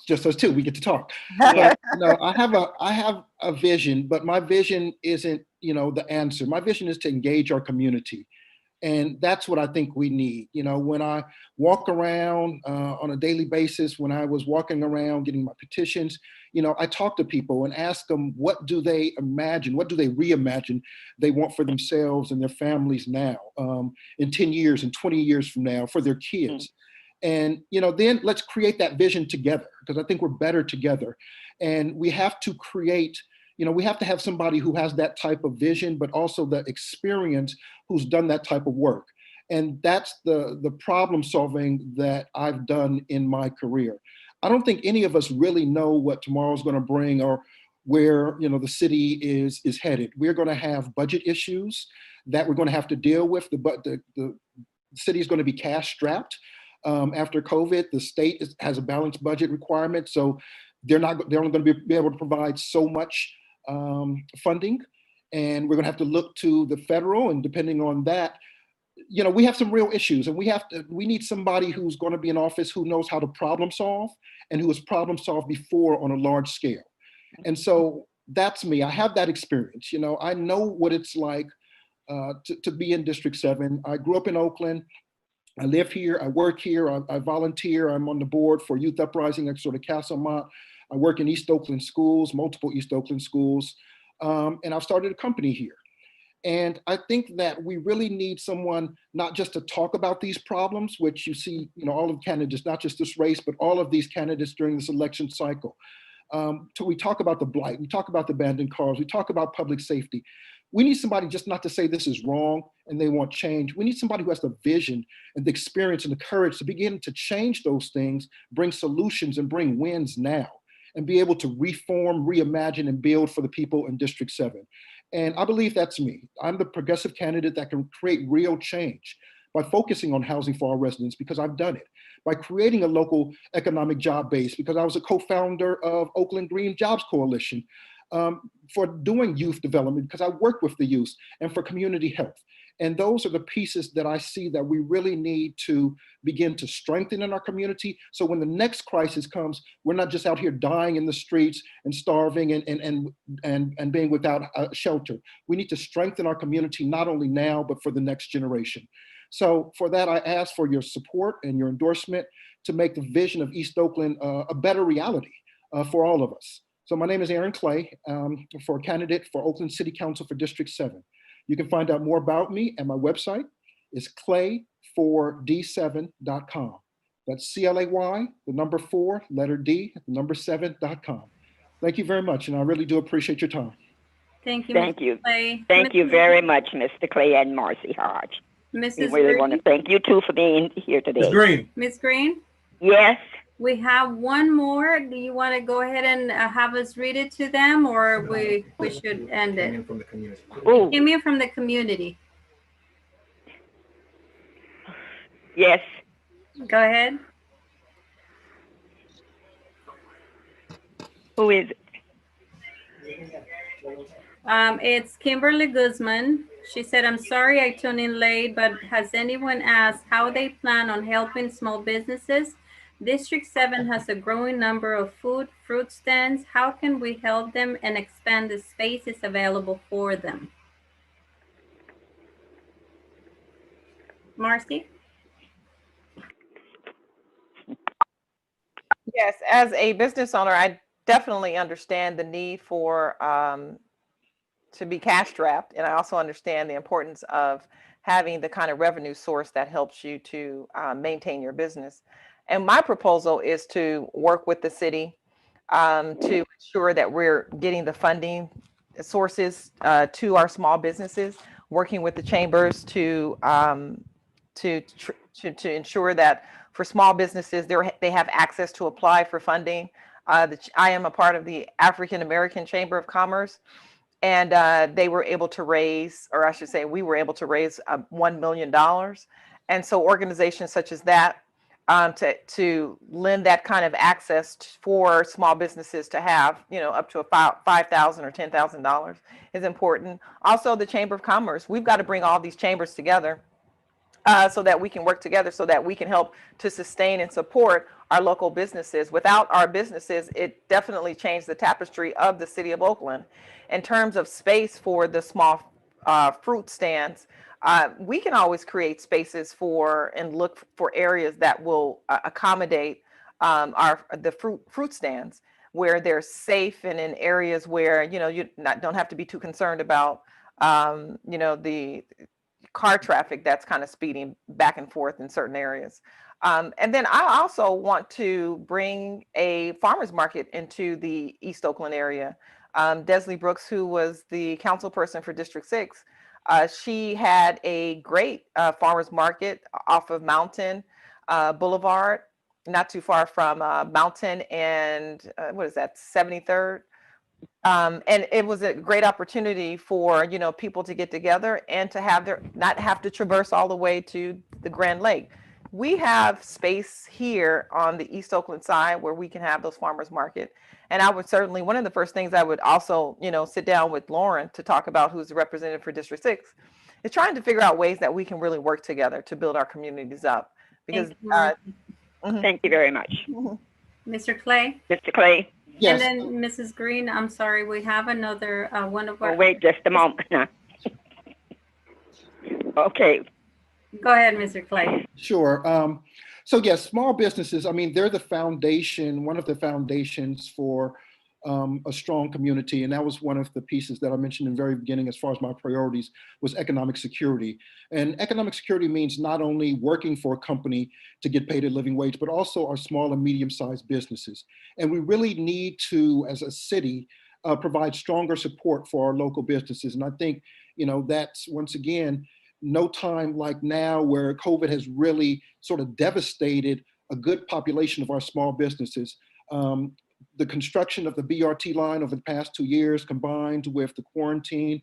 Just us two, we get to talk. But, I have a vision, but my vision isn't, the answer. My vision is to engage our community. And that's what I think we need. When I walk around on a daily basis, when I was walking around getting my petitions, I talk to people and ask them, what do they imagine? What do they reimagine they want for themselves and their families now, in 10 years and 20 years from now, for their kids? And, then let's create that vision together, because I think we're better together. And we have to create, we have to have somebody who has that type of vision, but also the experience, who's done that type of work. And that's the problem solving that I've done in my career. I don't think any of us really know what tomorrow's going to bring, or where the city is headed. We're going to have budget issues that we're going to have to deal with. The city is going to be cash strapped after COVID. The state has a balanced budget requirement, so they're only going to be able to provide so much funding, and we're going to have to look to the federal. And depending on that, we have some real issues, and we need somebody who's going to be in office who knows how to problem solve, and who has problem solved before on a large scale. And so that's me. I have that experience. I know what it's like to be in District 7. I grew up in Oakland. I live here. I work here. I volunteer. I'm on the board for Youth Uprising at sort of Castlemont. I work in East Oakland schools, multiple East Oakland schools, and I've started a company here. And I think that we really need someone not just to talk about these problems, which you see, all of the candidates, not just this race, but all of these candidates during this election cycle. We talk about the blight, we talk about the abandoned cars, we talk about public safety. We need somebody just not to say this is wrong and they want change. We need somebody who has the vision and the experience and the courage to begin to change those things, bring solutions and bring wins now, and be able to reform, reimagine, and build for the people in District 7. And I believe that's me. I'm the progressive candidate that can create real change by focusing on housing for our residents, because I've done it, by creating a local economic job base, because I was a co-founder of Oakland Green Jobs Coalition, for doing youth development, because I worked with the youth, and for community health. And those are the pieces that I see that we really need to begin to strengthen in our community. So when the next crisis comes, we're not just out here dying in the streets and starving and being without shelter. We need to strengthen our community, not only now, but for the next generation. So for that, I ask for your support and your endorsement to make the vision of East Oakland a better reality for all of us. So my name is Aaron Clay, for a candidate for Oakland City Council for District 7. You can find out more about me at my website. It's clay4d7.com. That's CLAY, the number 4, letter D, the number 7.com. Thank you very much, and I really do appreciate your time. Thank you, Thank Mr. you. Clay. Thank you very much, Mr. Clay and Marcy Hodge. Mrs. We really Green? want to thank you two for being here today. Ms. Green. Ms. Green, Yes. we have one more. Do you want to go ahead and have us read it to them, or we should end it? From the community. Ooh, Came in from the community. yes. Go ahead. Who is it? It's Kimberly Guzman. She said, I'm sorry I tuned in late, but has anyone asked how they plan on helping small businesses? District 7 has a growing number of food, fruit stands. How can we help them and expand the spaces available for them? Marcy? Yes, as a business owner, I definitely understand the need for to be cash strapped, and I also understand the importance of having the kind of revenue source that helps you to maintain your business. And my proposal is to work with the city to ensure that we're getting the funding sources to our small businesses, working with the chambers to, tr- to ensure that for small businesses, they have access to apply for funding. I am a part of the African American Chamber of Commerce, and they were able to raise, or I should say, we were able to raise $1 million. And so organizations such as that, to lend that kind of access for small businesses to have, up to about $5,000 or $10,000 is important. Also, the Chamber of Commerce, we've got to bring all these chambers together so that we can work together, so that we can help to sustain and support our local businesses. Without our businesses, it definitely changed the tapestry of the city of Oakland. In terms of space for the small fruit stands, we can always create spaces for and look for areas that will accommodate the fruit stands, where they're safe and in areas where don't have to be too concerned about the car traffic that's kind of speeding back and forth in certain areas. And then I also want to bring a farmer's market into the East Oakland area. Desley Brooks, who was the council person for District 6, she had a great farmer's market off of Mountain Boulevard, not too far from Mountain and what is that, 73rd? And it was a great opportunity for people to get together and to have not have to traverse all the way to the Grand Lake. We have space here on the East Oakland side where we can have those farmers market. And I would certainly, one of the first things I would also sit down with Lauren to talk about, who's the representative for District 6, is trying to figure out ways that we can really work together to build our communities up. Because Thank you very much. Mr. Clay. Mr. Clay. Yes. And then Mrs. Green, I'm sorry, we have another one of our. Oh, wait just a moment. Okay. Go ahead, Mr. Clay. Sure. So yes, small businesses, I mean, they're the foundation, one of the foundations for a strong community. And that was one of the pieces that I mentioned in the very beginning as far as my priorities was economic security. And economic security means not only working for a company to get paid a living wage, but also our small and medium-sized businesses. And we really need to, as a city, provide stronger support for our local businesses. And I think, that's once again, no time like now where COVID has really sort of devastated a good population of our small businesses. The construction of the BRT line over the past 2 years, combined with the quarantine,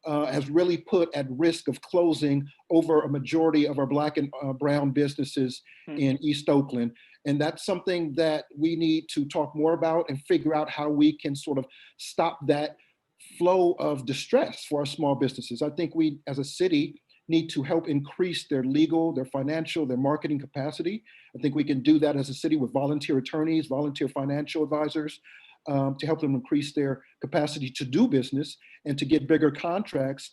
has really put at risk of closing over a majority of our Black and brown businesses in East Oakland. And that's something that we need to talk more about and figure out how we can sort of stop that flow of distress for our small businesses. I think we, as a city, need to help increase their legal, their financial, their marketing capacity. I think we can do that as a city with volunteer attorneys, volunteer financial advisors, to help them increase their capacity to do business and to get bigger contracts,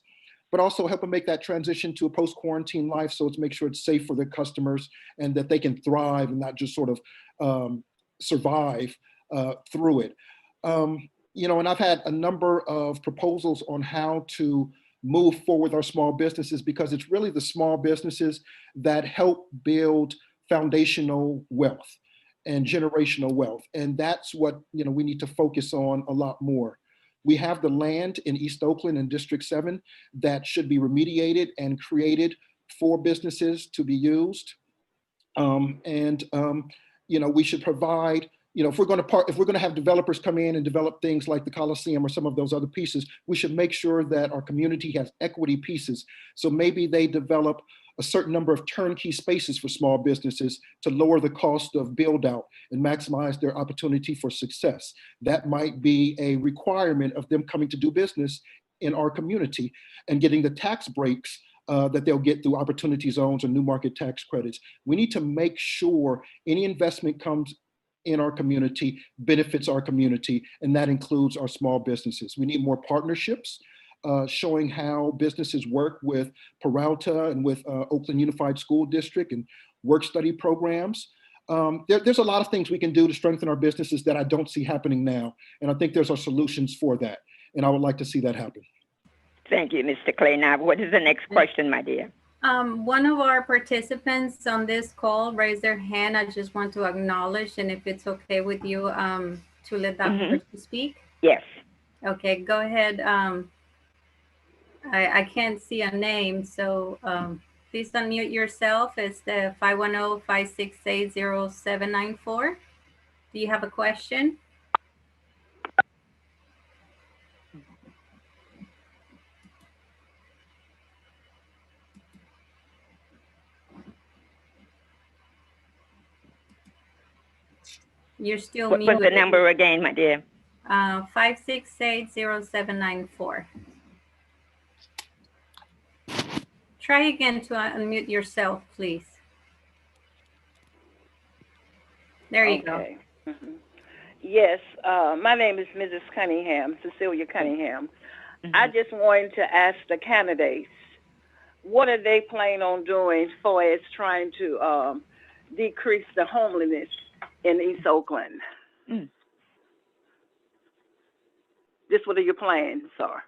but also help them make that transition to a post-quarantine life, so to make sure it's safe for their customers and that they can thrive and not just sort of survive through it. And I've had a number of proposals on how to move forward our small businesses, because it's really the small businesses that help build foundational wealth and generational wealth. And that's what we need to focus on a lot more. We have the land in East Oakland and District 7 that should be remediated and created for businesses to be used. We should provide, if we're going to have developers come in and develop things like the Coliseum or some of those other pieces, we should make sure that our community has equity pieces. So maybe they develop a certain number of turnkey spaces for small businesses to lower the cost of build out and maximize their opportunity for success. That might be a requirement of them coming to do business in our community and getting the tax breaks that they'll get through opportunity zones or new market tax credits. We need to make sure any investment comes in our community benefits our community, and that includes our small businesses. We need more partnerships, showing how businesses work with Peralta and with Oakland Unified School District and work study programs. There's a lot of things we can do to strengthen our businesses that I don't see happening now. And I think there's our solutions for that. And I would like to see that happen. Thank you, Mr. Clay. Now, what is the next question, my dear? One of our participants on this call raised their hand. I just want to acknowledge, and if it's okay with you, to let that person speak. Yes. Okay, go ahead. I can't see a name, so please unmute yourself. It's the 510-568-0794. Do you have a question? You're still What was the muted. number again, my dear? 568-0794. Try again to unmute yourself, please. There you go. Yes, my name is Mrs. Cunningham, Cecilia Cunningham. I just wanted to ask the candidates, what are they planning on doing for as trying to decrease the homelessness in East Oakland? Just what are your plans, sir?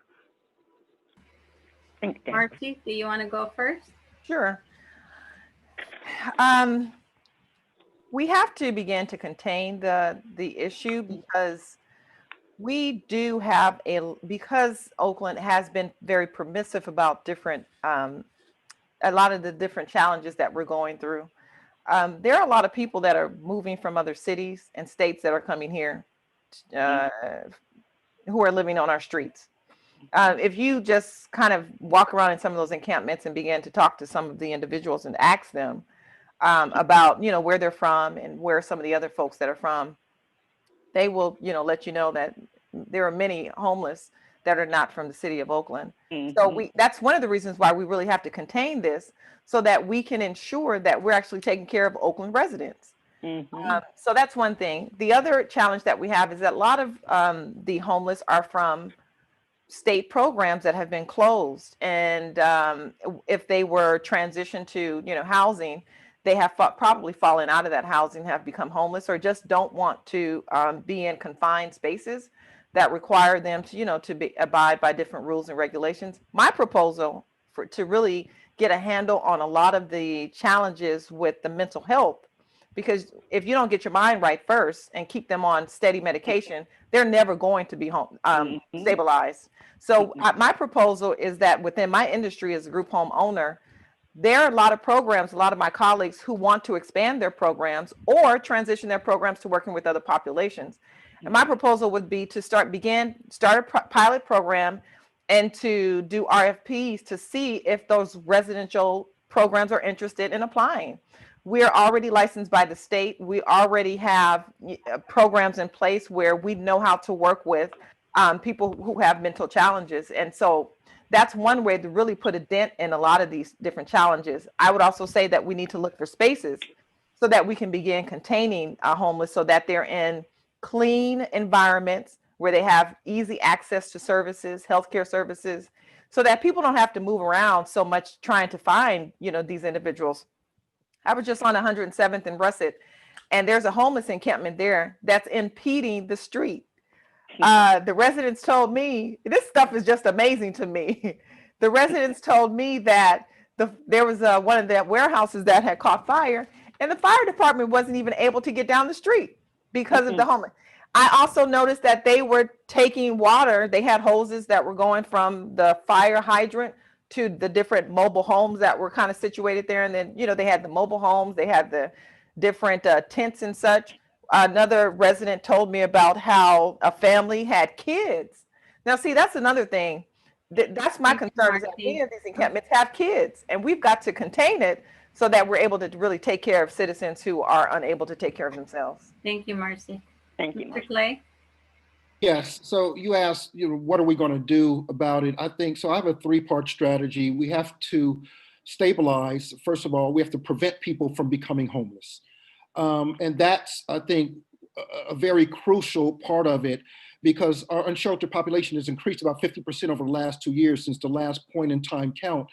Marcy, do you want to go first? Sure. We have to begin to contain the issue because we do have because Oakland has been very permissive about different, a lot of the different challenges that we're going through. There are a lot of people that are moving from other cities and states that are coming here who are living on our streets. If you just kind of walk around in some of those encampments and begin to talk to some of the individuals and ask them about, where they're from and where some of the other folks that are from, they will, let you know that there are many homeless that are not from the city of Oakland. So that's one of the reasons why we really have to contain this so that we can ensure that we're actually taking care of Oakland residents. So that's one thing. The other challenge that we have is that a lot of the homeless are from state programs that have been closed, and if they were transitioned to housing, they have probably fallen out of that housing, have become homeless, or just don't want to be in confined spaces that require them to to abide by different rules and regulations. My proposal to really get a handle on a lot of the challenges with the mental health, because if you don't get your mind right first and keep them on steady medication, they're never going to be stabilized. So my proposal is that within my industry as a group home owner, there are a lot of programs, a lot of my colleagues who want to expand their programs or transition their programs to working with other populations. And my proposal would be to start a pilot program and to do RFPs to see if those residential programs are interested in applying. We are already licensed by the state. We already have programs in place where we know how to work with people who have mental challenges. And so that's one way to really put a dent in a lot of these different challenges. I would also say that we need to look for spaces so that we can begin containing homeless so that they're in clean environments where they have easy access to services, healthcare services, so that people don't have to move around so much trying to find, these individuals. I was just on 107th and Russet, and there's a homeless encampment there that's impeding the street. The residents told me, this stuff is just amazing to me. The residents told me that there was one of the warehouses that had caught fire, and the fire department wasn't even able to get down the street because of the homeless. I also noticed that they were taking water. They had hoses that were going from the fire hydrant to the different mobile homes that were kind of situated there. And then, they had the mobile homes, they had the different tents and such. Another resident told me about how a family had kids. Now, see, that's another thing. That's my concern, is that many of these encampments have kids, and we've got to contain it so that we're able to really take care of citizens who are unable to take care of themselves. Thank you, Marcy. Thank you, Mr. Clay? Yes. So you asked, what are we going to do about it? I think so. I have a three-part strategy. We have to stabilize. First of all, we have to prevent people from becoming homeless. And that's, I think, a very crucial part of it, because our unsheltered population has increased about 50% over the last 2 years since the last point in time count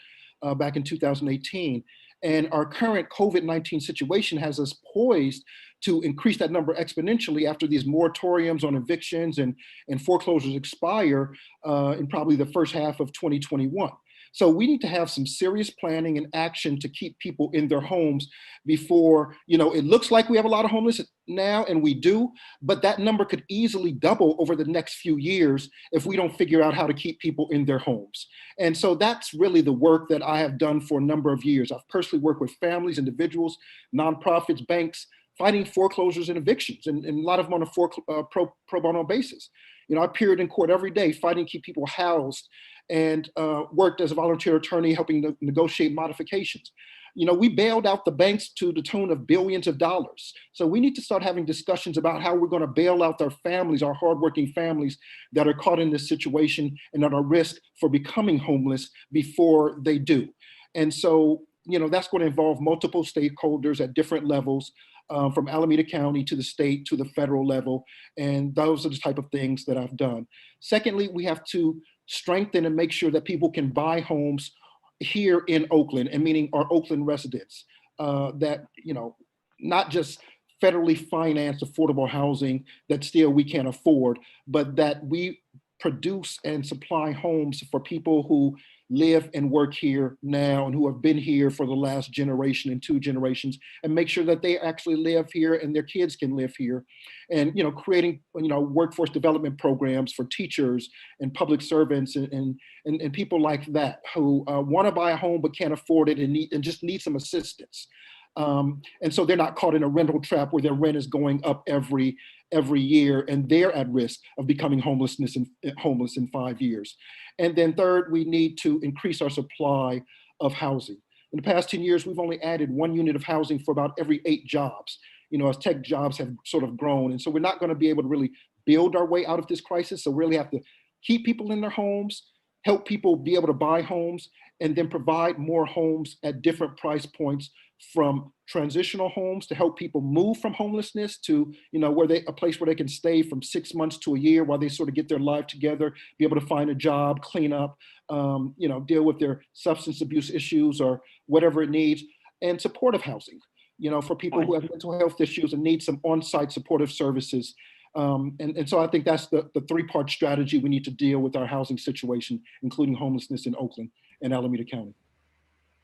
back in 2018. And our current COVID-19 situation has us poised to increase that number exponentially after these moratoriums on evictions and foreclosures expire in probably the first half of 2021. So we need to have some serious planning and action to keep people in their homes before, it looks like we have a lot of homeless now, and we do, but that number could easily double over the next few years if we don't figure out how to keep people in their homes. And so that's really the work that I have done for a number of years. I've personally worked with families, individuals, nonprofits, banks, fighting foreclosures and evictions, and a lot of them on a pro bono basis. I appeared in court every day fighting to keep people housed, and worked as a volunteer attorney helping to negotiate modifications. We bailed out the banks to the tune of billions of dollars. So we need to start having discussions about how we're going to bail out our families, our hardworking families that are caught in this situation and that are at risk for becoming homeless before they do. And so, that's going to involve multiple stakeholders at different levels, from Alameda County to the state to the federal level. And those are the type of things that I've done. Secondly, we have to strengthen and make sure that people can buy homes here in Oakland, and meaning our Oakland residents, that, not just federally financed affordable housing that still we can't afford, but that we produce and supply homes for people who live and work here now and who have been here for the last generation and 2 generations, and make sure that they actually live here and their kids can live here. And, creating, workforce development programs for teachers and public servants and people like that who want to buy a home but can't afford it and just need some assistance. And so they're not caught in a rental trap where their rent is going up every year, and they're at risk of becoming homeless in 5 years. And then third, we need to increase our supply of housing. In the past 10 years, we've only added 1 unit of housing for about every 8 jobs, as tech jobs have sort of grown. And so we're not going to be able to really build our way out of this crisis. So we really have to keep people in their homes, help people be able to buy homes, and then provide more homes at different price points, from transitional homes to help people move from homelessness to, a place where they can stay from 6 months to a year while they sort of get their life together, be able to find a job, clean up, deal with their substance abuse issues or whatever it needs, and supportive housing, for people who have mental health issues and need some on-site supportive services. And so I think that's the 3-part strategy we need to deal with our housing situation, including homelessness in Oakland and Alameda County.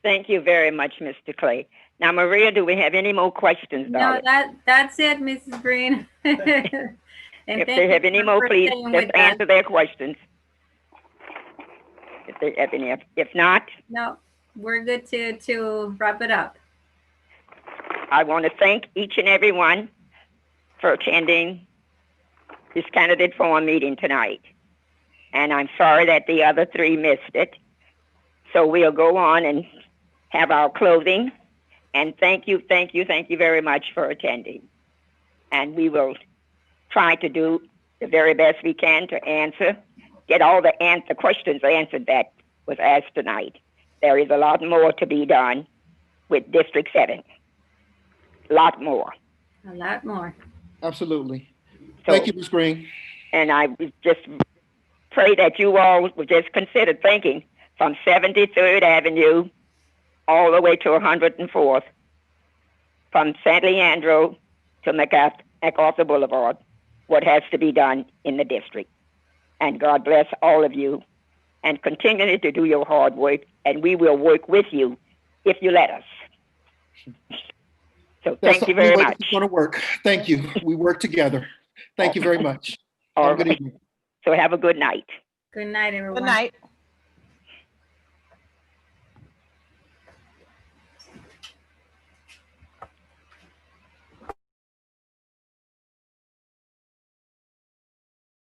Thank you very much, Mr. Clay. Now, Maria, do we have any more questions? No, that's it, Mrs. Green. If they have any more, please just answer their questions. If they have any, if not, no, we're good to wrap it up. I want to thank each and every one for attending this candidate forum meeting tonight. And I'm sorry that the other 3 missed it. So we'll go on and have our closing. And thank you very much for attending. And we will try to do the very best we can to get all the questions answered that was asked tonight. There is a lot more to be done with District 7. A lot more. A lot more. Absolutely. So, thank you, Ms. Green. And I just pray that you all will just consider thinking from 73rd Avenue all the way to 104th, from San Leandro to MacArthur Boulevard, what has to be done in the district. And God bless all of you, and continue to do your hard work, and we will work with you if you let us. So thank you very much. It's going to work. Thank you. We work together. Thank you very much. All right. Good evening. So have a good night. Good night, everyone. Good night.